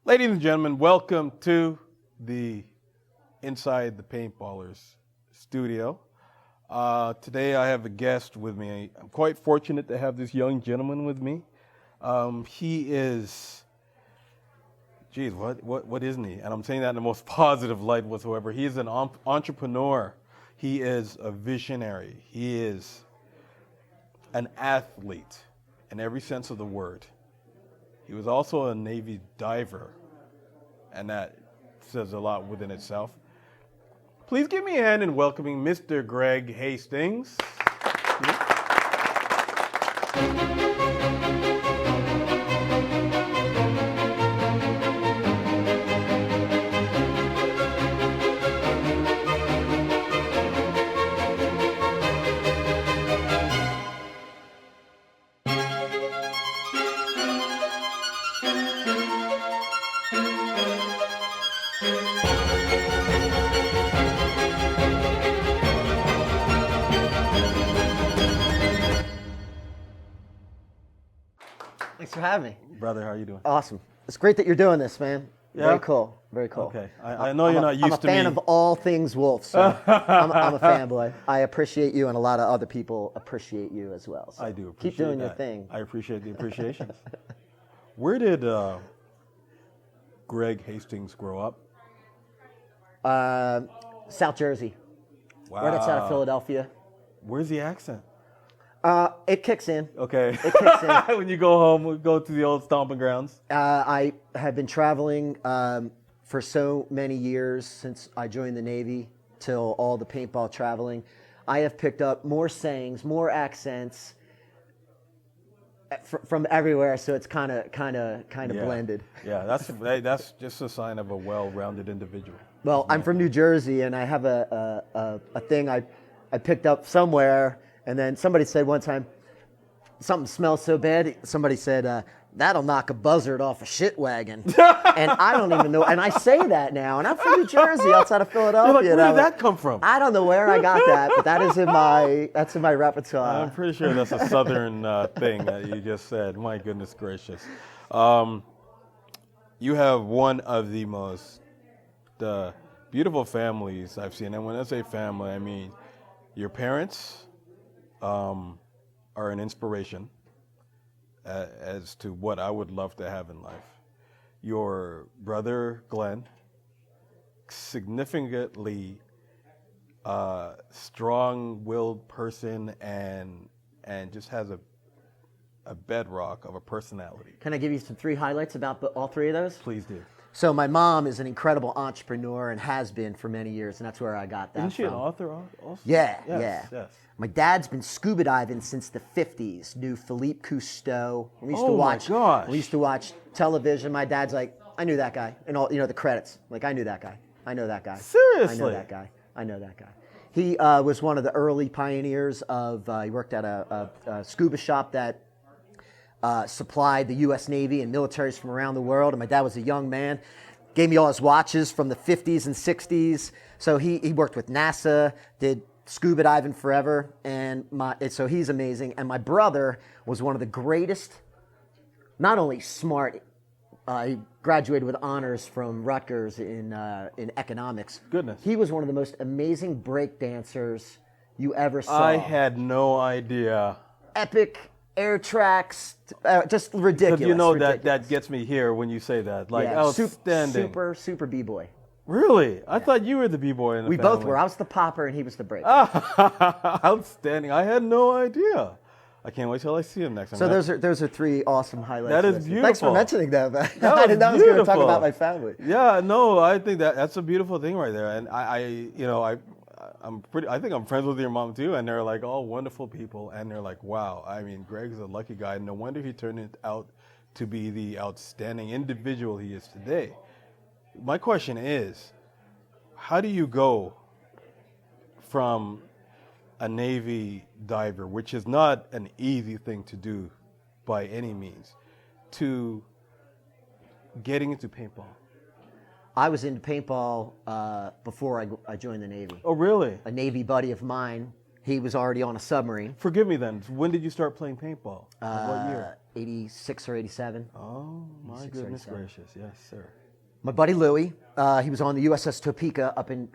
Ladies and gentlemen, welcome to the Inside the Paintballers studio. Today I have a guest with me. I'm quite fortunate to have this young gentleman with me. He is, geez, what isn't he? And I'm saying that in the most positive light whatsoever. He is an entrepreneur. He is a visionary. He is an athlete in every sense of the word. He was also a Navy diver, and that says a lot within itself. Please give me a hand in welcoming Mr. Greg Hastings. Thanks for having me. Brother, how are you doing? Awesome. It's great that you're doing this, man. Yeah? Very cool. Very cool. Okay. I know you're not used to me. I'm a fan of all things Wolf, so I'm a fanboy. I appreciate you, and a lot of other people appreciate you as well. So I do appreciate keep doing that. your thing. I appreciate the appreciation. Where did Greg Hastings grow up? South Jersey. Wow. Right outside of Philadelphia. Where's the accent? It kicks in. Okay. It kicks in. When you go home, we go to the old stomping grounds. I have been traveling for so many years since I joined the Navy till all the paintball traveling. I have picked up more sayings, more accents from everywhere, so it's kind of blended. Yeah, that's just a sign of a well-rounded individual. Well, I'm from New Jersey, and I have a thing I picked up somewhere, and then somebody said one time, something smells so bad, somebody said, that'll knock a buzzard off a shit wagon. And I don't even know, and I say that now, and I'm from New Jersey, outside of Philadelphia. You're like, where did that come from? I don't know where I got that, but that's in my repertoire. I'm pretty sure that's a southern thing that you just said. My goodness gracious. You have one of the most beautiful families I've seen. And when I say family, I mean your parents are an inspiration as to what I would love to have in life. Your brother, Glenn, significantly strong-willed person and just has a bedrock of a personality. Can I give you some 3 highlights about all 3 of those? Please do. So my mom is an incredible entrepreneur and has been for many years, and that's where I got that Isn't she from. an author also? Yeah, Yes. My dad's been scuba diving since the 50s. Knew Philippe Cousteau. We used Oh to my watch. gosh. We used to watch television. My dad's like, I knew that guy, and all the credits. Like, I knew that guy. I know that guy. Seriously? I know that guy. I know that guy. He was one of the early pioneers of. He worked at a scuba shop that supplied the U.S. Navy and militaries from around the world. And my dad was a young man. Gave me all his watches from the 50s and 60s. So he worked with NASA, did scuba diving forever, and so he's amazing. And my brother was one of the greatest, not only smart, he graduated with honors from Rutgers in economics. Goodness. He was one of the most amazing break dancers you ever saw. I had no idea. Epic air tracks, just ridiculous. You know ridiculous. that gets me here when you say that. Like, Yeah, outstanding. super b-boy. Really? I thought you were the b-boy in the We family. both were. I was the popper and he was the break. Outstanding. I had no idea. I can't wait till I see him next time. So those are 3 awesome highlights. That is Thanks beautiful. for mentioning that. Man. That I didn't know I was going to talk beautiful. about my family. Yeah, no, I think that's a beautiful thing right there. And I think I'm friends with your mom too, and they're like all wonderful people, and they're like, wow, I mean, Greg's a lucky guy. No wonder he turned it out to be the outstanding individual he is today. My question is, how do you go from a Navy diver, which is not an easy thing to do by any means, to getting into paintball? I was into paintball before I joined the Navy. Oh, really? A Navy buddy of mine He was already on a submarine. Forgive me then. When did you start playing paintball? What year? 86 or 87. Oh, my goodness gracious. Yes, sir. My buddy Louie, he was on the USS Topeka up in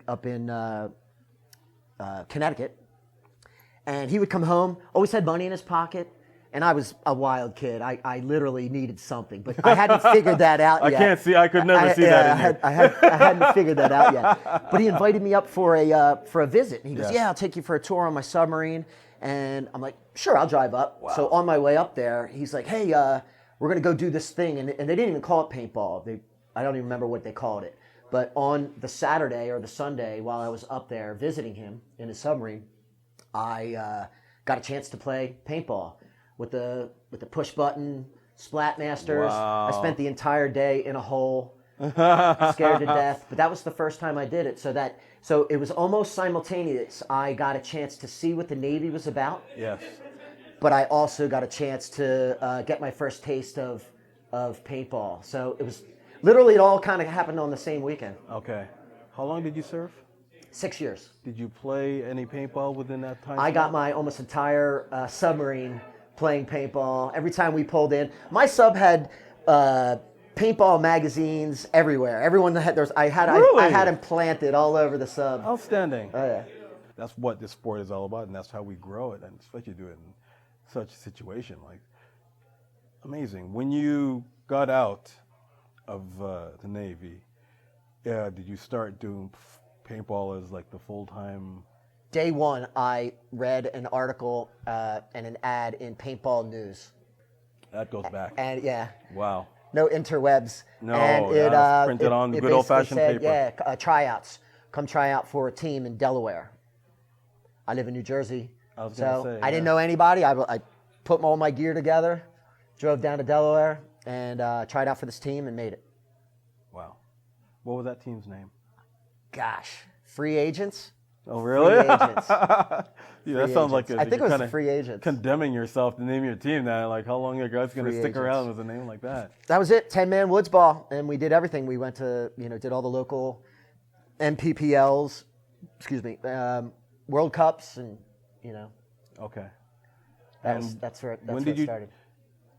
Connecticut. And he would come home, always had money in his pocket. And I was a wild kid. I literally needed something, but I hadn't figured that out yet. I could never see that in you. I hadn't figured that out yet. But he invited me up for a visit. And he goes, yeah, I'll take you for a tour on my submarine. And I'm like, sure, I'll drive up. Wow. So on my way up there, he's like, hey, we're going to go do this thing. And they didn't even call it paintball. I don't even remember what they called it. But on the Saturday or the Sunday while I was up there visiting him in his submarine, I got a chance to play paintball with the push button splat masters. Wow. I spent the entire day in a hole, scared to death. But that was the first time I did it. So it was almost simultaneous. I got a chance to see what the Navy was about. Yes. But I also got a chance to get my first taste of paintball. So it was literally, it all kind of happened on the same weekend. Okay. How long did you serve? 6 years. Did you play any paintball within that time? I got my almost entire submarine playing paintball. Every time we pulled in, my sub had paintball magazines everywhere. Everyone that had those, I had them planted all over the sub. Outstanding. Oh yeah. That's what this sport is all about, and that's how we grow it, and especially do it in such a situation. Like, amazing. When you got out of the Navy, did you start doing paintball as like the full-time? Day one, I read an article and an ad in Paintball News. That goes back. And yeah. Wow. No interwebs. No, and it was printed on good old-fashioned paper. Yeah, tryouts. Come try out for a team in Delaware. I live in New Jersey. I didn't know anybody. I put all my gear together, drove down to Delaware, and tried out for this team and made it. Wow. What was that team's name? Gosh, Free Agents. Oh, really? Free Agents. That sounds like I think it was the Free Agents. Condemning yourself to name your team now. Like, how long are you guys going to stick around with a name like that? That was it. 10-man woods ball, and we did everything. We went to, did all the local MPPLs, World Cups, and Okay. That's where when it did you started.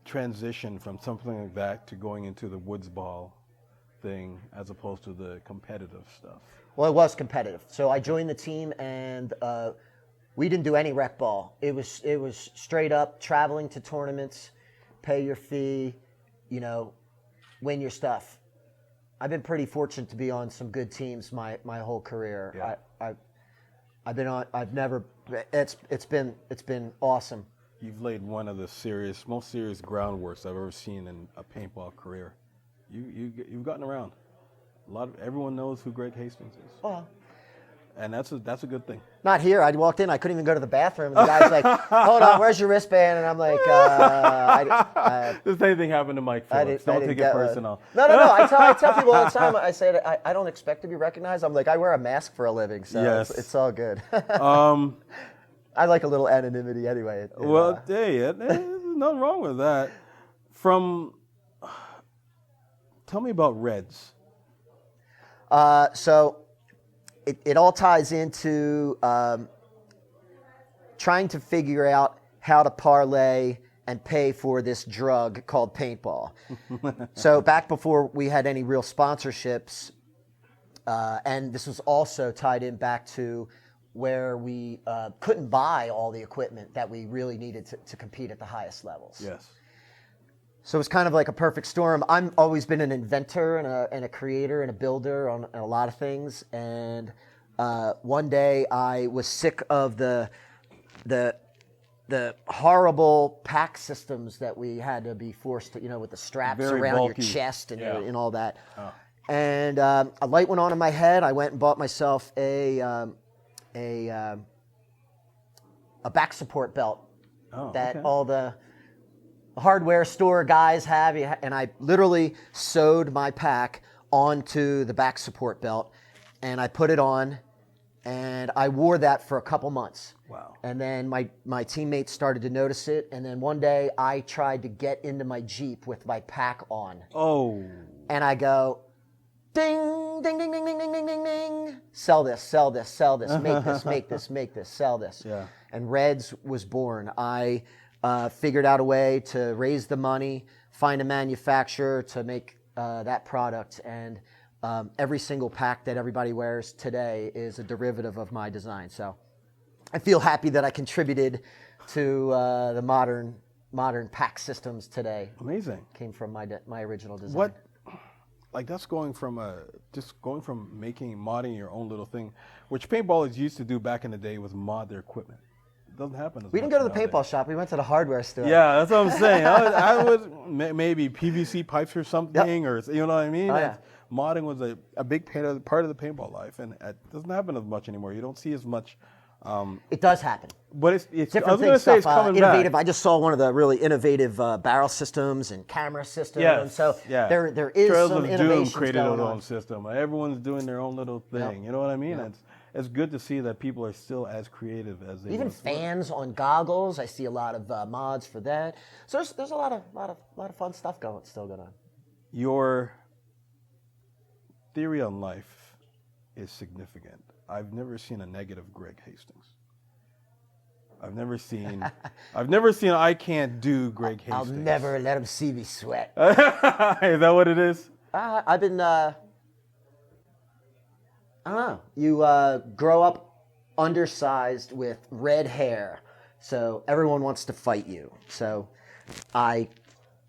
Transition from something like that to going into the woods ball thing as opposed to the competitive stuff? Well, it was competitive. So I joined the team, and we didn't do any rec ball. It was straight up traveling to tournaments, pay your fee, win your stuff. I've been pretty fortunate to be on some good teams my whole career. Yeah. It's been awesome. You've laid one of the most serious groundworks I've ever seen in a paintball career. You've gotten around. Everyone knows who Greg Hastings is. Oh. And that's a good thing. Not here. I walked in. I couldn't even go to the bathroom. And the guy's like, "Hold on, where's your wristband?" And I'm like, The same thing happened to Mike Phillips. Don't take it personal. No. I tell people all the time. I say that I don't expect to be recognized. I'm like, I wear a mask for a living, so yes. it's all good. I like a little anonymity anyway. There's nothing wrong with that. Tell me about Redz. So it all ties into trying to figure out how to parlay and pay for this drug called paintball. So back before we had any real sponsorships, and this was also tied in back to where we couldn't buy all the equipment that we really needed to compete at the highest levels. Yes. So it's kind of like a perfect storm. I've always been an inventor and a creator and a builder on a lot of things. And one day I was sick of the horrible pack systems that we had to be forced to, with the straps Very around bulky. your chest and all that. Oh. And a light went on in my head. I went and bought myself a back support belt all the hardware store guys have, and I literally sewed my pack onto the back support belt, and I put it on, and I wore that for a couple months. Wow. And then my teammates started to notice it, and then one day I tried to get into my Jeep with my pack on. Oh. And I go, ding, ding, ding, ding, ding, ding, ding, ding, ding, ding. Sell this, sell this, sell this, make this, make this, make this, sell this. Yeah. And Redz was born. I figured out a way to raise the money, find a manufacturer to make that product, and every single pack that everybody wears today is a derivative of my design. So I feel happy that I contributed to the modern pack systems today. Amazing. Came from my original design. What, like that's going from modding your own little thing, which paintballers used to do back in the day, was mod their equipment. It doesn't happen as We much didn't go to the nowadays. paintball shop. We went to the hardware store. Yeah, that's what I'm saying. I was maybe PVC pipes or something, or you know what I mean? Oh, yeah. Modding was a big part of the paintball life, and it doesn't happen as much anymore. You don't see as much. It does happen. But it's I Different was going to things, say it's stuff, coming innovative. back. I just saw one of the really innovative barrel systems and camera systems. Yes, So yeah. there is Trails some of Doom innovations created going their on. own system. Everyone's doing their own little thing. You know what I mean? It's good to see that people are still as creative as they Even once were. fans on goggles. I see a lot of mods for that. So there's a lot of fun stuff still going on. Your theory on life is significant. I've never seen a negative Greg Hastings. I've never seen I can't do Greg Hastings. I'll never let him see me sweat. Is that what it is? I've been, I don't know. You grow up undersized with red hair, so everyone wants to fight you. So I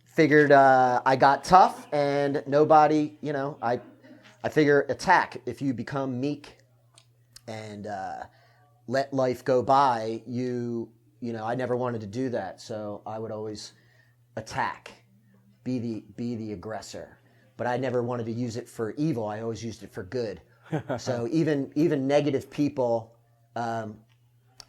figured I got tough, and nobody, I figure attack. If you become meek and let life go by, I never wanted to do that. So I would always attack, be the aggressor. But I never wanted to use it for evil. I always used it for good. So even negative people, I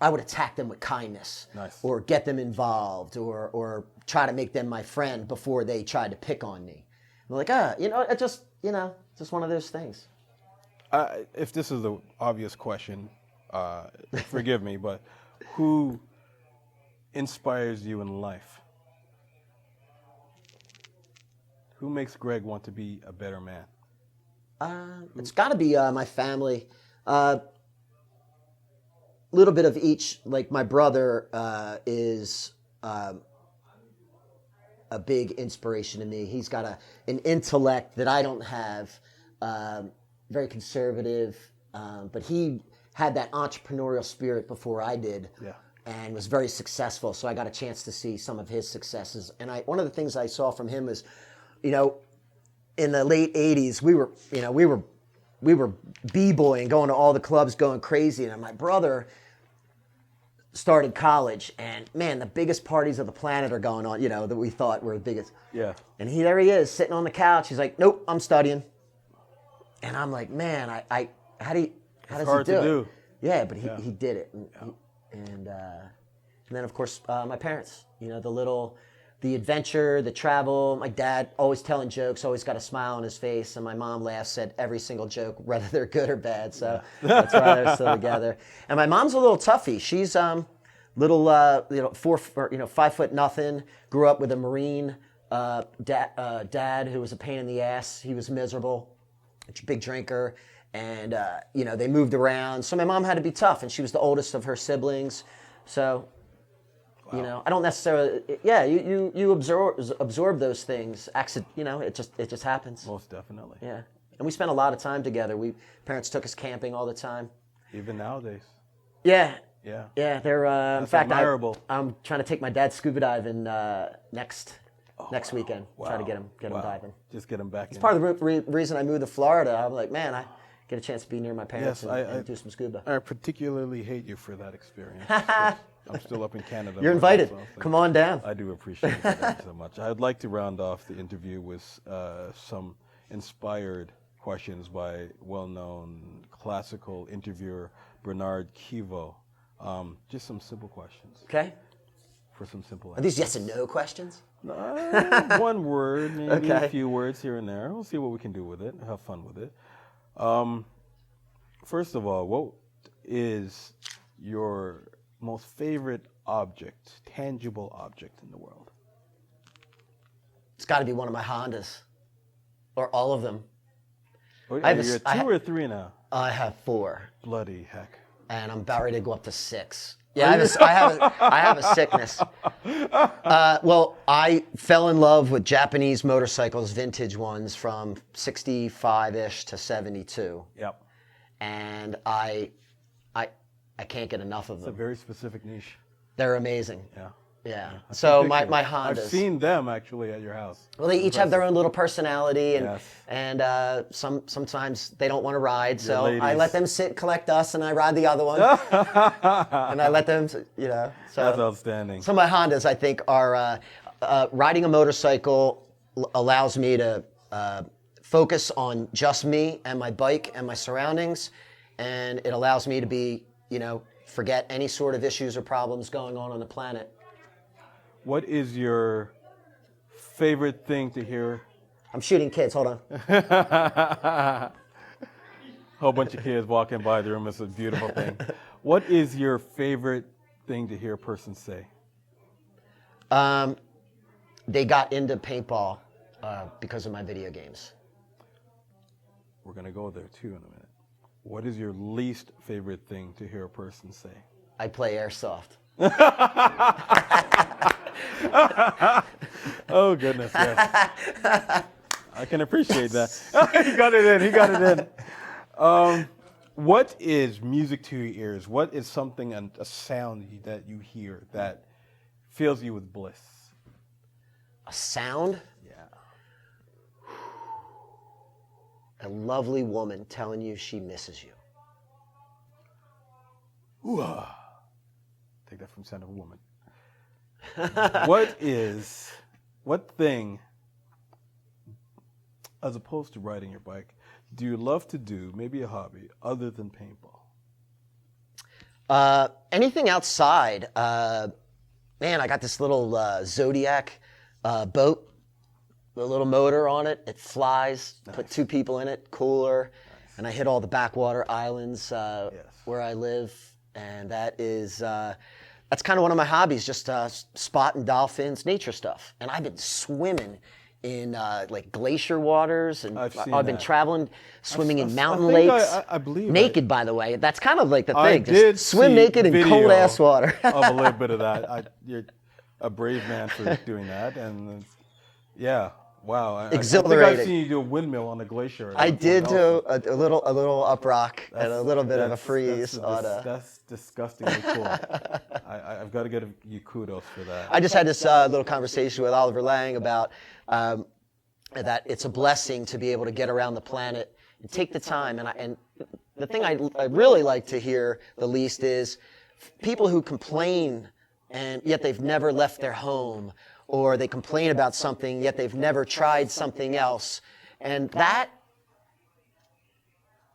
would attack them with kindness. Nice. Or get them involved, or try to make them my friend before they tried to pick on me. I'm like, it just one of those things. If this is an obvious question, forgive me, but who inspires you in life? Who makes Greg want to be a better man? It's got to be my family. Little bit of each. Like my brother is a big inspiration to me. He's got an intellect that I don't have. Very conservative, but he had that entrepreneurial spirit before I did. Yeah. And was very successful. So I got a chance to see some of his successes. And one of the things I saw from him was, in the late 80s, we were b-boying, going to all the clubs, going crazy. And my brother started college, and man, the biggest parties of the planet are going on, that we thought were the biggest. Yeah. And there he is, sitting on the couch. He's like, nope, I'm studying. And I'm like, man, how does he do it? Yeah, but he did it. And then, of course, my parents, the adventure, the travel. My dad always telling jokes, always got a smile on his face, and my mom laughs at every single joke, whether they're good or bad. So that's why they're still together. And my mom's a little toughie. She's little, 5'0", grew up with a Marine dad who was a pain in the ass. He was miserable, a big drinker, and they moved around. So my mom had to be tough, and she was the oldest of her siblings. So. Wow. I don't necessarily. Yeah, you absorb those things. It just happens. Most definitely. Yeah, and we spent a lot of time together. Parents took us camping all the time. Even nowadays. Yeah. Yeah. Yeah, they're. In fact, admirable. I'm trying to take my dad scuba diving next weekend. Wow. Try to get him diving. Just get him back. It's part of the reason I moved to Florida. I'm like, man, I get a chance to be near my parents and do some scuba. I particularly hate you for that experience. I'm still up in Canada. You're invited. Come on down. I do appreciate that so much. I'd like to round off the interview with some inspired questions by well-known classical interviewer Bernard Kivo. Just some simple questions. Okay. For some simple Are these yes and no questions? One word, maybe Okay. a few words here and there. We'll see what we can do with it. Have fun with it. First of all, what is your most favorite object, tangible object in the world? It's got to be one of my Hondas, or all of them. What, I have you're a, two or three now? I have 4, Bloody heck. and I'm about ready to go up to 6. Yeah, I have a sickness. Well, I fell in love with Japanese motorcycles, vintage ones from 65-ish to 72. Yep. And I can't get enough of It's a them. very specific niche. They're amazing. Yeah. Yeah. I've So seen my pictures. Hondas. I've seen them actually at your house. Well, they each have their own little personality, and Yes. sometimes they don't want to ride, so ladies. I let them sit, collect us, and I ride the other one, and I let them, you know. So That's outstanding. So my Hondas, I think, are riding a motorcycle allows me to focus on just me and my bike and my surroundings, and it allows me to be, forget any sort of issues or problems going on the planet. What is your favorite thing to hear? I'm shooting kids. Hold on. Whole bunch of kids walking by the room. It's a beautiful thing. What is your favorite thing to hear a person say? They got into paintball because of my video games. We're going to go there too in a minute. What is your least favorite thing to hear a person say? I play airsoft. Oh, goodness, yes. I can appreciate that. He got it in. What is music to your ears? What is something, a sound that you hear that fills you with bliss? A sound? Yeah. A lovely woman telling you she misses you. Ooh, take that from Sound of a Woman. What thing, as opposed to riding your bike, do you love to do, maybe a hobby, other than paintball? Anything outside. Man, I got this little Zodiac boat, a little motor on it. It flies, nice. Put 2 people in it, cooler, nice. And I hit all the backwater islands where I live. And that's kind of one of my hobbies, just spotting dolphins, nature stuff. And I've been swimming in like glacier waters, and I've been traveling, swimming in mountain lakes. I believe naked, by the way. That's kind of like the thing. I did just swim naked in cold ass water. Of a little bit of that. You're a brave man for doing that, and yeah. Wow. Exhilarating. I think I've seen you do a windmill on a glacier. I did do a little up rock and a little bit of a freeze. That's disgustingly cool. I've got to give you kudos for that. I just had this little conversation with Oliver Lang about that it's a blessing to be able to get around the planet and take the time. And the thing I really like to hear the least is people who complain and yet they've never left their home, or they complain about something, yet they've never tried something else. And that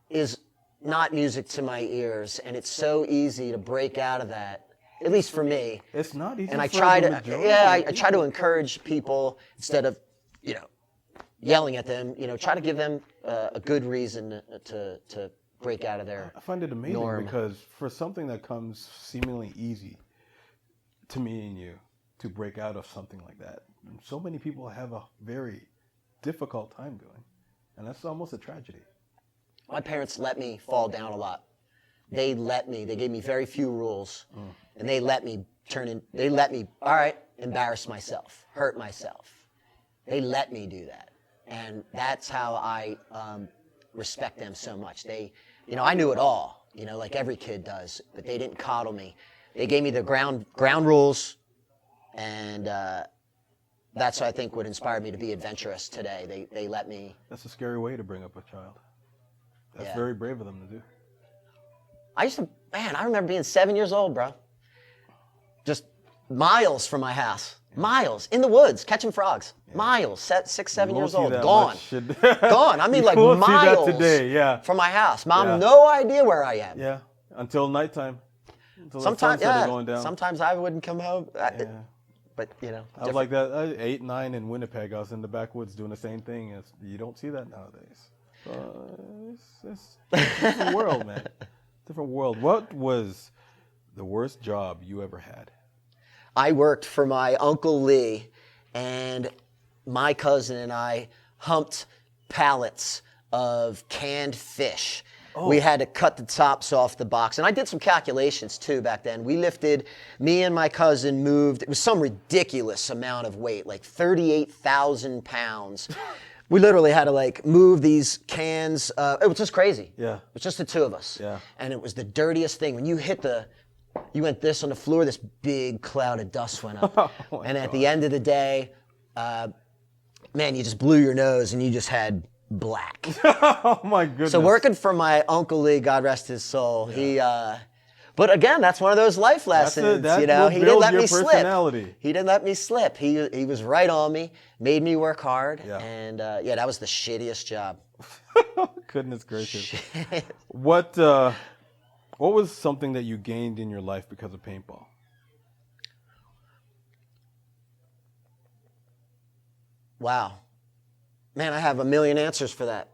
is not music to my ears. And it's so easy to break out of that, at least for me. It's not easy. And I try to, I try to encourage people instead of, yelling at them, try to give them a good reason to break out of their I find it amazing norm. Because for something that comes seemingly easy to me and you, to break out of something like that, so many people have a very difficult time doing, and that's almost a tragedy. My parents let me fall down a lot. They gave me very few rules, and they let me all right, embarrass myself, hurt myself. They let me do that, and that's how I respect them so much. I knew it all, like every kid does, but they didn't coddle me. They gave me the ground rules. And that's, I think, what inspired me to be adventurous today. They let me. That's a scary way to bring up a child. That's very brave of them to do. I remember being 7 years old, bro. Just miles from my house. Yeah. Miles. In the woods, catching frogs. Yeah. Miles. 6, 7 years old. Gone. Gone. I mean, like miles today, from my house. Mom, no idea where I am. Yeah. Until nighttime. Until sometimes, the sun's going down. Sometimes I wouldn't come home. But, I was like that, 8, 9 in Winnipeg. I was in the backwoods doing the same thing. You don't see that nowadays. It's a different world, man. Different world. What was the worst job you ever had? I worked for my Uncle Lee, and my cousin and I humped pallets of canned fish. Oh. We had to cut the tops off the box. And I did some calculations too back then. Me and my cousin moved, it was some ridiculous amount of weight, like 38,000 pounds. We literally had to like move these cans. It was just crazy. Yeah. It was just the two of us. Yeah. And it was the dirtiest thing. When you went this on the floor, this big cloud of dust went up. Oh and at the end of the day, man, you just blew your nose and you just had black. Oh my goodness. So working for my Uncle Lee, God rest his soul, but again, that's one of those life lessons. That you know, will he build didn't let your me personality. slip. He didn't let me slip. He was right on me, made me work hard, Yeah. and that was the shittiest job. Goodness gracious. What was something that you gained in your life because of paintball? Wow. Man, I have a million answers for that.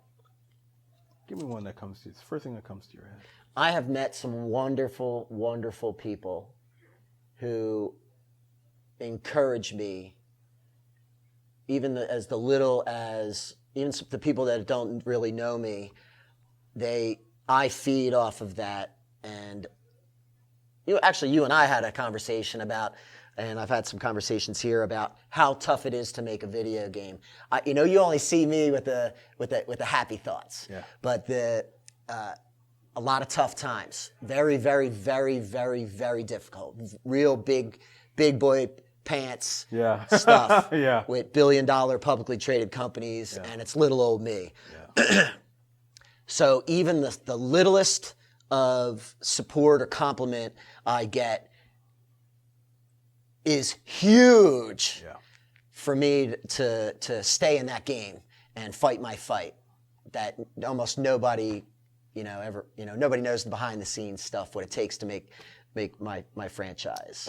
Give me one that comes to you. It's the first thing that comes to your head. I have met some wonderful, wonderful people who encourage me, even the people that don't really know me, I feed off of that. And you and I had a conversation about, and I've had some conversations here about how tough it is to make a video game. You only see me with the happy thoughts, yeah. But a lot of tough times. Very, very, very, very, very difficult. Real big boy pants stuff yeah. with billion-dollar publicly traded companies, and it's little old me. Yeah. So even the littlest of support or compliment I get is huge for me to stay in that game and fight my fight. That almost nobody, nobody knows the behind the scenes stuff, what it takes to make my franchise.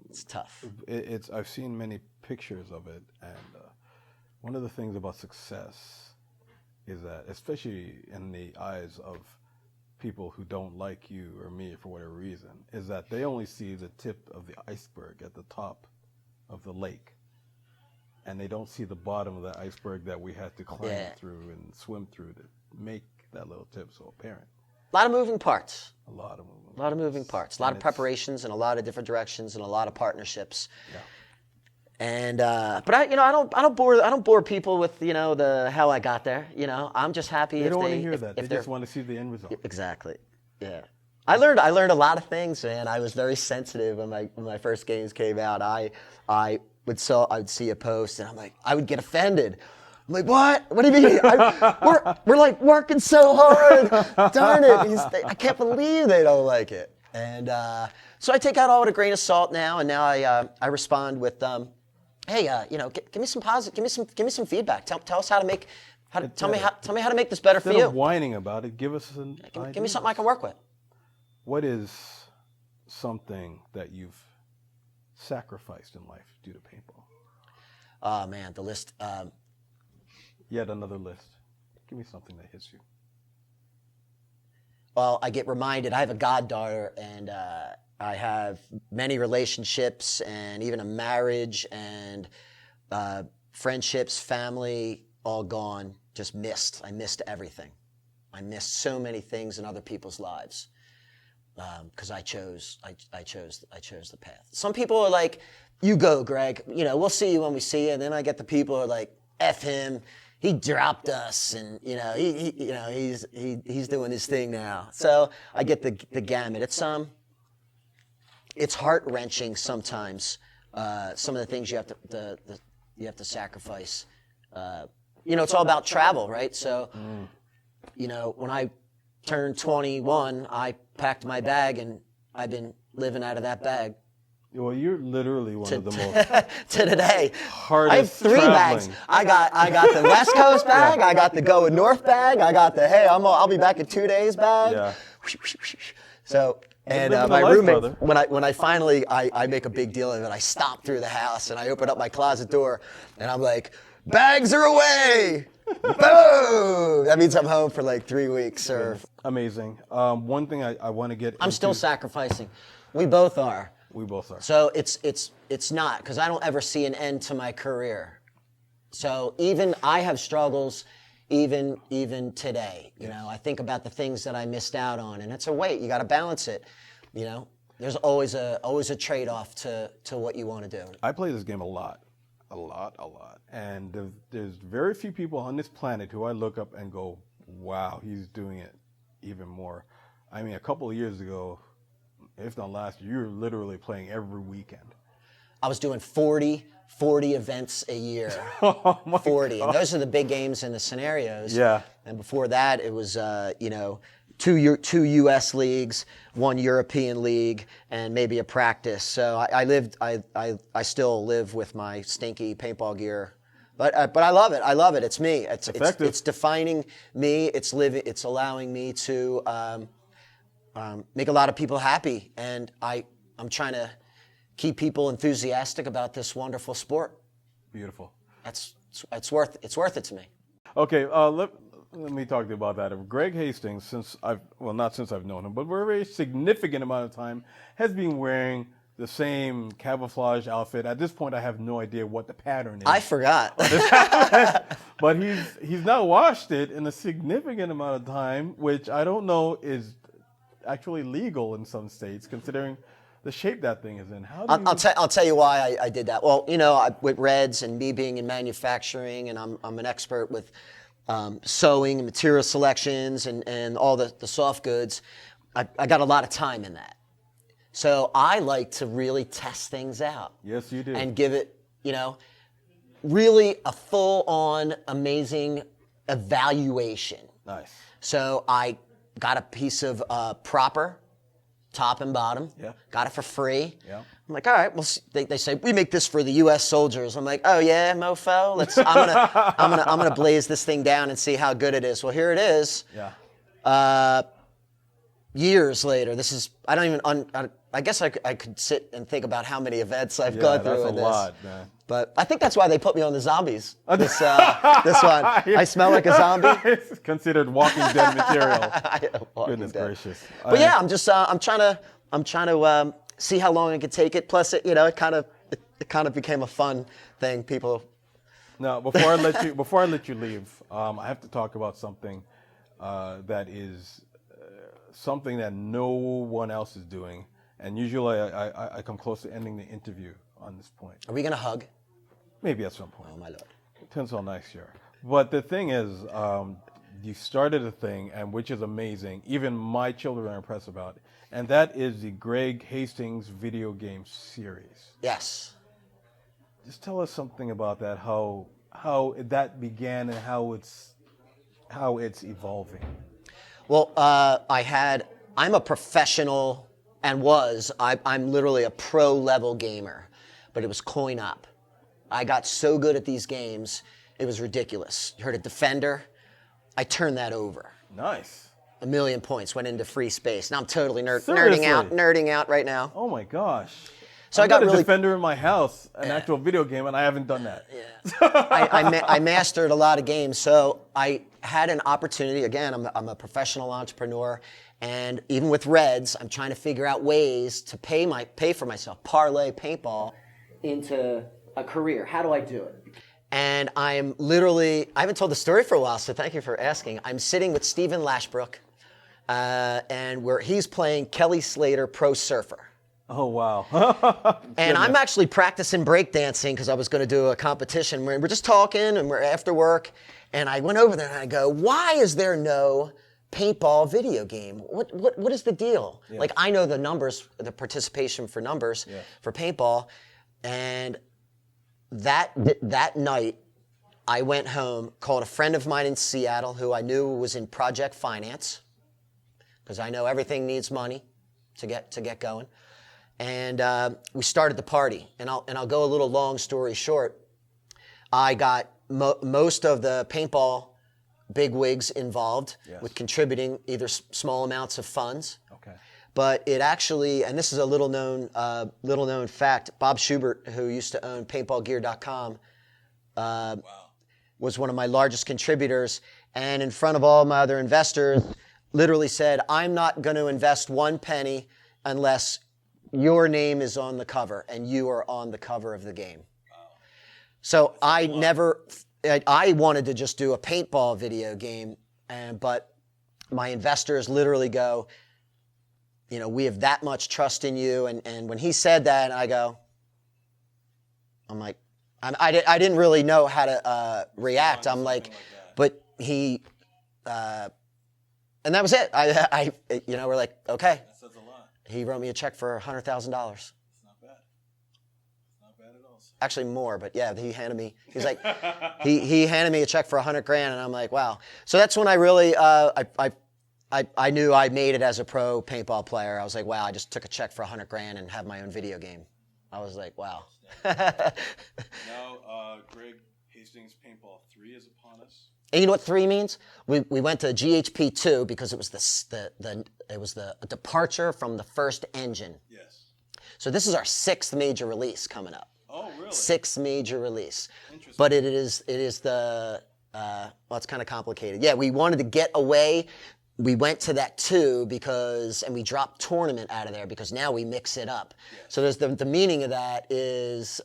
It's tough. I've seen many pictures of it, and one of the things about success is that, especially in the eyes of people who don't like you or me for whatever reason, is that they only see the tip of the iceberg at the top of the lake, and they don't see the bottom of the iceberg that we had to climb through and swim through to make that little tip so apparent. A lot of moving parts. A lot of moving parts. A lot of preparations in a lot of different directions and a lot of partnerships. Yeah. And but I don't bore people with the how I got there. I'm just happy. They don't want to hear that. They just want to see the end result. Exactly. Yeah. I learned a lot of things, man. I was very sensitive when my first games came out. I would see a post and I would get offended. I'm like, what? What do you mean? We're like working so hard. Darn it! I can't believe they don't like it. And so I take out all with a grain of salt now, and now I respond with, hey, give me some positive, give me some feedback. Tell us how to make, tell me how to make this better for you. Instead of whining about it, give us an idea. Give me something I can work with. What is something that you've sacrificed in life due to paintball? Oh man, the list. Yet another list. Give me something that hits you. Well, I get reminded. I have a goddaughter, and I have many relationships, and even a marriage, and friendships, family, all gone. Just missed. I missed everything. I missed so many things in other people's lives because I chose the path. Some people are like, "You go, Greg. We'll see you when we see you." And then I get the people who are like, "F him. He dropped us, and he's doing his thing now." So I get the gamut. It's heart wrenching sometimes. Some of the things you have to sacrifice. It's all about travel, right? So, when I turned 21, I packed my bag, and I've been living out of that bag. Well, you're literally one of the most to today. hardest I have 3 bags. I got the West Coast bag. I got the going north bag. I got the I'll be back in 2 days bag. Yeah. So and my roommate, when I finally I make a big deal of it, I stomp through the house and I open up my closet door and I'm like, bags are away. Boom! That means I'm home for like 3 weeks or. Amazing. One thing I want to get. I'm still sacrificing. We both are. We both are. So it's not, because I don't ever see an end to my career. So even I have struggles even today. You know, I think about the things that I missed out on, and it's a weight. You got to balance it. You know, there's always a trade-off to what you want to do. I play this game a lot. And there's very few people on this planet who I look up and go, wow, he's doing it even more. I mean, a couple of years ago, if not last year, you were literally playing every weekend. I was doing 40 events a year. Oh my 40. God. And those are the big games and the scenarios. Yeah. And before that, it was, you know, two U.S. leagues, one European league, and maybe a practice. So I still live with my stinky paintball gear. But I love it. I love it. It's me. It's defining me. It's allowing me to make a lot of people happy. And I'm trying to keep people enthusiastic about this wonderful sport. Beautiful. It's worth it to me. Okay, let me talk to you about that. Greg Hastings, not since I've known him, but for a very significant amount of time, has been wearing the same camouflage outfit. At this point, I have no idea what the pattern is. I forgot. But he's now washed it in a significant amount of time, which I don't know is actually legal in some states, considering the shape that thing is in. I'll tell you why I did that. Well, you know, with Redz and me being in manufacturing, and I'm an expert with sewing and material selections and all the soft goods, I got a lot of time in that. So I like to really test things out. Yes, you do. And give it, you know, really a full-on amazing evaluation. Nice. So I got a piece of proper, top and bottom. Yeah. Got it for free. Yeah. I'm like, all right. Well, they say we make this for the U.S. soldiers. I'm like, oh yeah, mofo. I'm gonna blaze this thing down and see how good it is. Well, here it is. Yeah. Years later, this is I guess I could sit and think about how many events I've gone through that's with a this. lot, man. But I think that's why they put me on the zombies. This one. I smell like a zombie. It's considered Walking Dead material. Goodness gracious. But yeah, I'm just I'm trying to see how long I can take it. Plus, it kind of became a fun thing. People. Now, before I let you leave, I have to talk about something that is something that no one else is doing, and usually I come close to ending the interview on this point. Are we gonna hug? Maybe at some point. Oh my lord. Depends how nice you are. But the thing is, you started a thing, and which is amazing. Even my children are impressed about it, and that is the Greg Hastings video game series. Yes. Just tell us something about that. How that began and how it's evolving. Well, I'm a professional and I'm literally a pro level gamer, but it was coin op. I got so good at these games, it was ridiculous. You heard of Defender? I turned that over. Nice. 1 million points went into free space. Now I'm totally Seriously? nerding out right now. Oh my gosh. So I got a really Defender in my house, an actual video game, and I haven't done that. Yeah. I mastered a lot of games, so I had an opportunity. Again, I'm a professional entrepreneur, and even with Redz, I'm trying to figure out ways to pay for myself, parlay paintball into a career. How do I do it? And I haven't told the story for a while, so thank you for asking. I'm sitting with Stephen Lashbrook, and he's playing Kelly Slater Pro Surfer. Oh, wow. And I'm actually practicing breakdancing because I was going to do a competition. We're just talking and we're after work. And I went over there and I go, why is there no paintball video game? What is the deal? Yeah. Like, I know the numbers, the participation for numbers for paintball. And that night, I went home, called a friend of mine in Seattle who I knew was in project finance, because I know everything needs money to get going. And we started the party. And I'll go a little long story short. I got most of the paintball bigwigs involved with contributing either small amounts of funds. Okay. But it actually, and this is a little known fact, Bob Schubert, who used to own paintballgear.com, was one of my largest contributors. And in front of all my other investors, literally said, I'm not going to invest one penny unless your name is on the cover and you are on the cover of the game. Wow. So I never I wanted to just do a paintball video game, but my investors literally go, we have that much trust in you. And when he said that, I'm like, I didn't really know how to react. I'm like, but he, and that was it. We're like, okay. That says a lot. He wrote me a check for $100,000. It's not bad. It's not bad at all. Actually more, but yeah, he's like, he handed me a check for $100,000, and I'm like, wow. So that's when I really, I knew I made it as a pro paintball player. I was like, wow, I just took a check for $100,000 and have my own video game. I was like, wow. Now, Greg, Hastings Paintball 3 is upon us. And you know what 3 means? We went to GHP 2 because it was the departure from the first engine. Yes. So this is our 6th major release coming up. Oh, really? 6th major release. Interesting. But it is the it's kind of complicated. Yeah, we wanted to get away. We went to that 2 and we dropped tournament out of there because now we mix it up. Yes. So there's the meaning of that is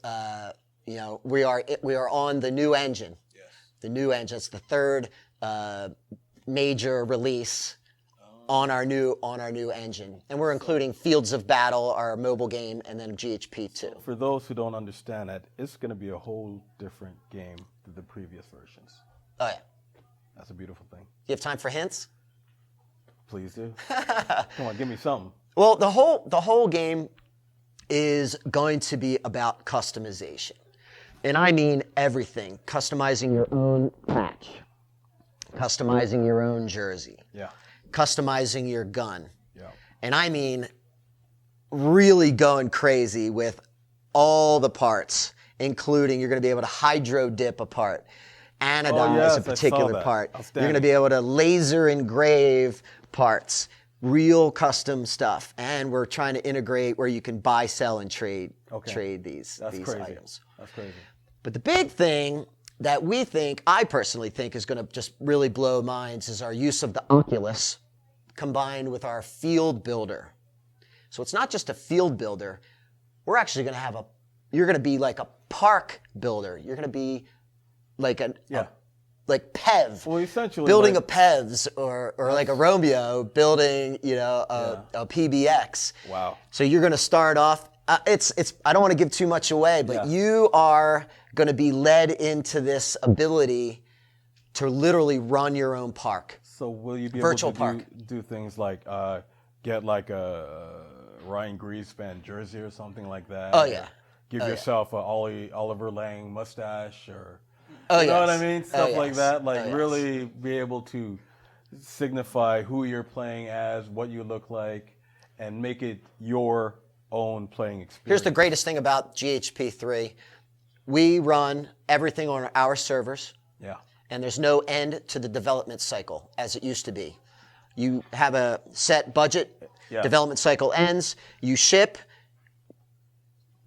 we are on the new engine. Yes. The new engine. It's the 3rd major release on our new engine, and we're including Fields of Battle, our mobile game, and then GHP 2. For those who don't understand that, it's going to be a whole different game than the previous versions. Oh yeah. That's a beautiful thing. You have time for hints? Please do. Come on, give me something. Well, the whole game is going to be about customization. And I mean everything. Customizing your own patch. Customizing your own jersey. Yeah. Customizing your gun. Yeah. And I mean really going crazy with all the parts, including you're going to be able to hydro dip a part, anodize a particular part. You're going to be able to laser engrave parts, real custom stuff. And we're trying to integrate where you can buy, sell, and trade these items. That's crazy. But the big thing that I personally think is going to just really blow minds is our use of the Oculus combined with our field builder. So it's not just a field builder. We're actually going to you're going to be like a park builder. You're going to be like like PEV. Well, essentially building a PEVs or like a Romeo building, a PBX. Wow. So you're going to start off, I don't want to give too much away, but you are going to be led into this ability to literally run your own park. So will you be Virtual able park. to do things like get like a Ryan Greenspan jersey or something like that? Oh, yeah. Give yourself a Oliver Lang mustache or... Oh, you know yes. what I mean? Stuff yes. like that. Like yes. really be able to signify who you're playing as, what you look like, and make it your own playing experience. Here's the greatest thing about GHP3. We run everything on our servers. Yeah. And there's no end to the development cycle as it used to be. You have a set budget, development cycle ends, you ship,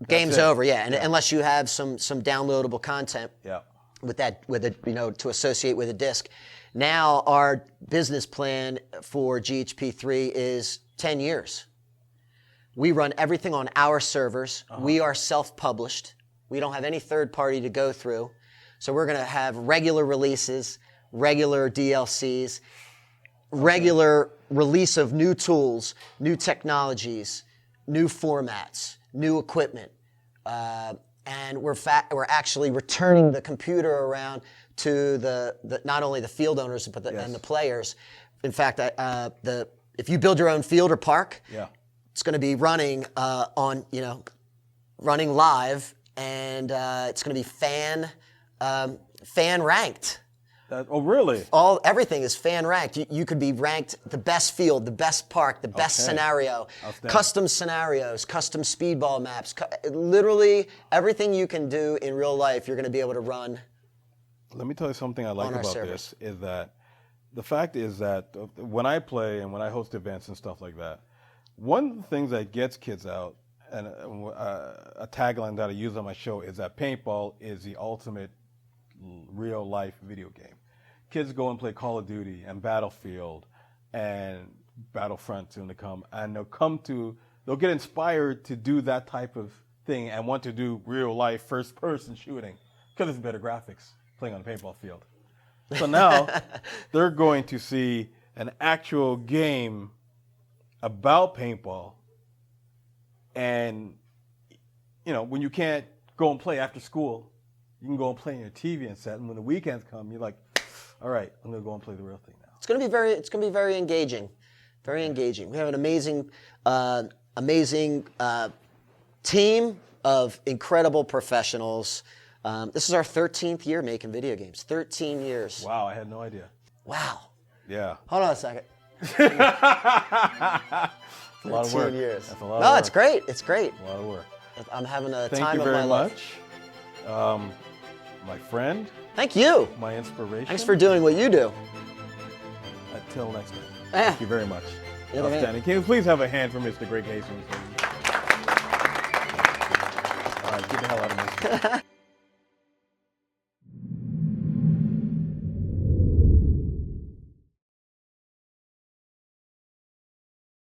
game's over, and unless you have some downloadable content. Yeah. To associate with a disc. Now our business plan for GHP3 is 10 years. We run everything on our servers. We are self-published. We don't have any third party to go through. So we're going to have regular releases, regular DLCs, regular release of new tools, new technologies, new formats, new equipment. And we're actually returning the computer around to the not only the field owners but and the players. In fact, if you build your own field or park, it's going to be running running live, and it's going to be fan ranked. Really? Everything is fan ranked. You could be ranked the best field, the best park, the best scenario, custom scenarios, custom speedball maps. Literally everything you can do in real life, you're going to be able to run. Let me tell you something I like about this is that the fact is that when I play and when I host events and stuff like that, one of the things that gets kids out, and a tagline that I use on my show is that paintball is the ultimate real life video game. Kids go and play Call of Duty and Battlefield and Battlefront soon to come, and they'll get inspired to do that type of thing and want to do real life first person shooting because it's better graphics, playing on a paintball field. So now they're going to see an actual game about paintball. And, you know, when you can't go and play after school, you can go and play on your TV and set. And when the weekends come, you're like, all right, I'm going to go and play the real thing now. It's going to be very engaging. Very engaging. We have an amazing team of incredible professionals. This is our 13th year making video games. 13 years. Wow, I had no idea. Wow. Yeah. Hold on a second. That's a lot of work. 13 years. That's a lot of No, work. it's great. It's great. A lot of work. I'm having a Thank time you of my very life. much. My friend, Thank you. my inspiration. Thanks for doing what you do. Until next time. Yeah. Thank you very much. You're the man. Outstanding. Can you please have a hand for Mr. Greg Hastings? All right, get the hell out of me.